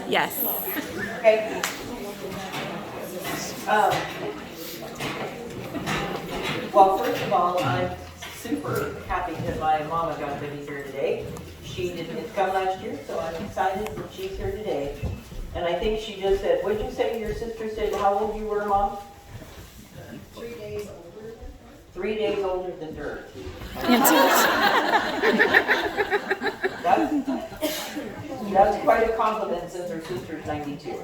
Yes. Okay. Well, first of all, I'm super happy that my mama got to be here today. She didn't come last year, so I'm excited that she's here today. And I think she just said, what'd you say your sister said, how old you were, Mom? 3 days older. 3 days older than dirt. That's quite a compliment since her sister's 92.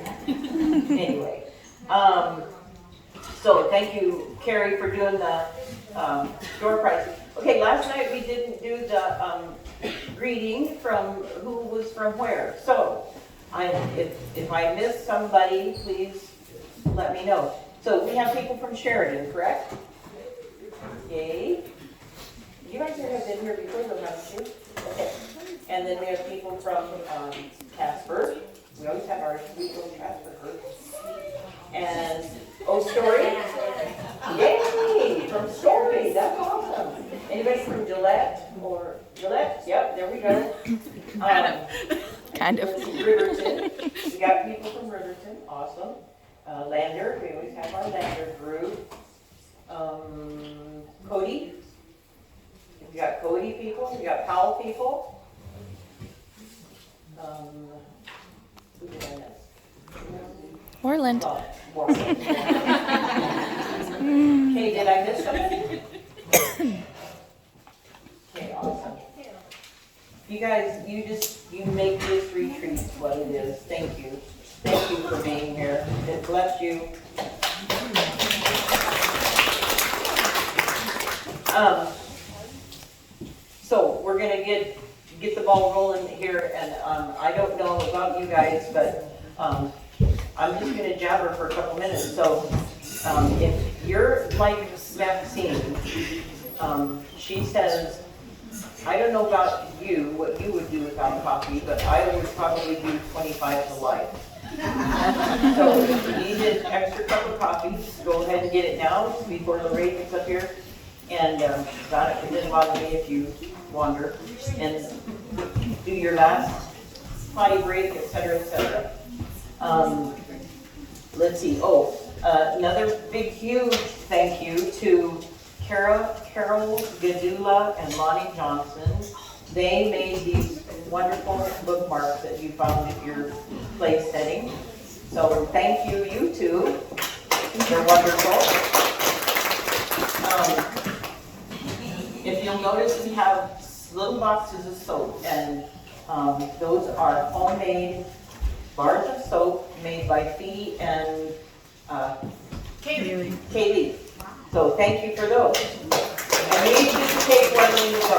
Anyway, so thank you, Carrie, for doing the door prize. Okay, last night we didn't do the greeting from who was from where. So if I missed somebody, please let me know. So we have people from Sheridan, correct? Yay. You guys have been here before, though, haven't you? Okay. And then we have people from Casper. We always have our sweet little Casper group. And Story. Yay! From Story. That's awesome. Anybody from Gillette or Gillette? Yep, there we go. Kind of. Riverton. We got people from Riverton. Awesome. Lander. We always have our Lander group. Cody. We got Cody people. We got Powell people. Who did I miss? Worland. Worland. Okay, did I miss somebody? Okay, awesome. You guys, you make this retreat what it is. Thank you. Thank you for being here. It bless you. So we're gonna get the ball rolling here, and I don't know about you guys, but I'm just gonna jabber for a couple minutes. So if you're like Maxine, she says, I don't know about you, what you would do without coffee, but I would probably do 25 to life. So if you need an extra cup of coffee, go ahead and get it now before Lorraine gets up here. And it doesn't bother me if you wander and do your last potty break, etc., etc. Let's see. Another big, huge thank you to Carol Gadula and Lonnie Johnson. They made these wonderful bookmarks that you found at your place setting. So thank you, you two. They're wonderful. If you'll notice, we have little boxes of soap, and those are homemade bars of soap made by Fee and Kaylee. So thank you for those. And we need you to take one when you go.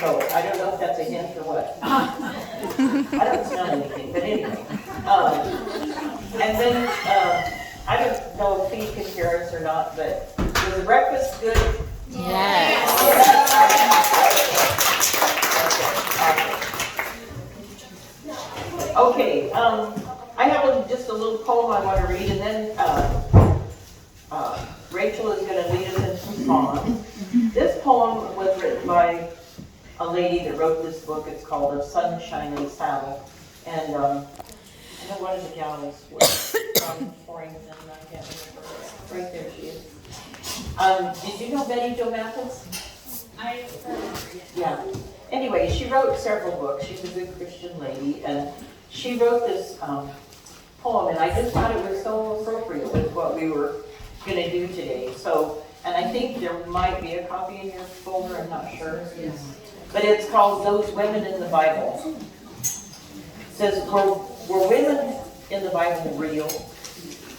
So I don't know if that's a hint or what. I don't smell anything, but anyway. And then I don't know if Fee can hear us or not, but was the breakfast good? Yes. Okay, I have just a little poem I want to read, and then Rachel is going to lead us in some songs. This poem was written by a lady that wrote this book. It's called A Sunshine in Saddle. And I know one of the gals was Torrington, I can't remember. Right there she is. Did you know Betty Jo Mathis? I've heard of her, Yeah. Anyway, she wrote several books. She's a good Christian lady, and she wrote this poem, and I just thought it was so appropriate with what we were going to do today. So, and I think there might be a copy in your folder, I'm not sure. Yes. But it's called Those Women in the Bible. It says, were women in the Bible real?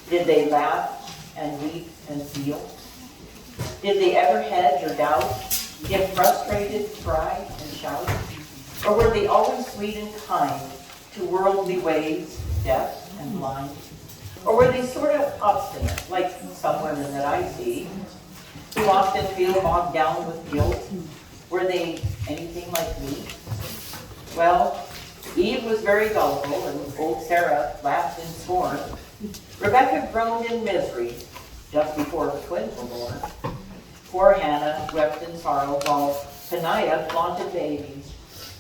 Did they laugh and weep and feel? Did they ever hedge or doubt? Get frustrated, cry, and shout? Or were they always sweet and kind to worldly ways, deaf and blind? Or were they sort of obstinate, like some women that I see, who often feel bogged down with guilt? Were they anything like me? Well, Eve was very gullible, and old Sarah laughed in scorn. Rebecca groaned in misery just before her twins were born. Poor Hannah wept in sorrow while Peninnah flaunted babies.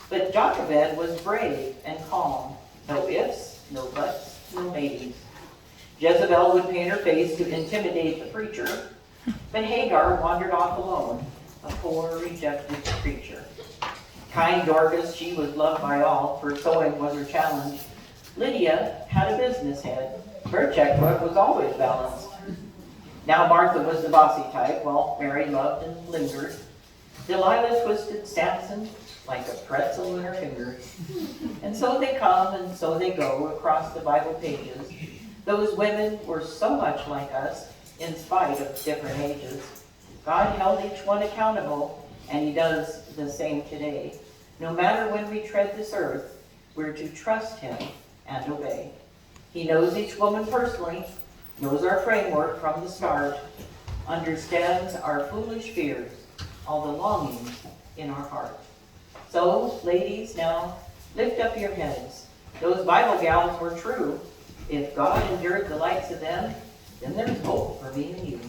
But Jochebed was brave and calm. No ifs, no buts, no maybes. Jezebel would paint her face to intimidate the preacher, but Hagar wandered off alone, a poor, rejected creature. Kind Dorcas, she was loved by all, for sewing was her challenge. Lydia had a business head. Her checkbook was always balanced. Now Martha was the bossy type, while Mary loved and lingered. Delilah twisted Samson like a pretzel in her fingers. And so they come and so they go across the Bible pages. Those women were so much like us, in spite of different ages. God held each one accountable, and he does the same today. No matter when we tread this earth, we're to trust him and obey. He knows each woman personally, knows our framework from the start, understands our foolish fears, all the longings in our heart. So, ladies, now lift up your heads. Those Bible gals were true. If God endured the likes of them, then there's hope for me and you.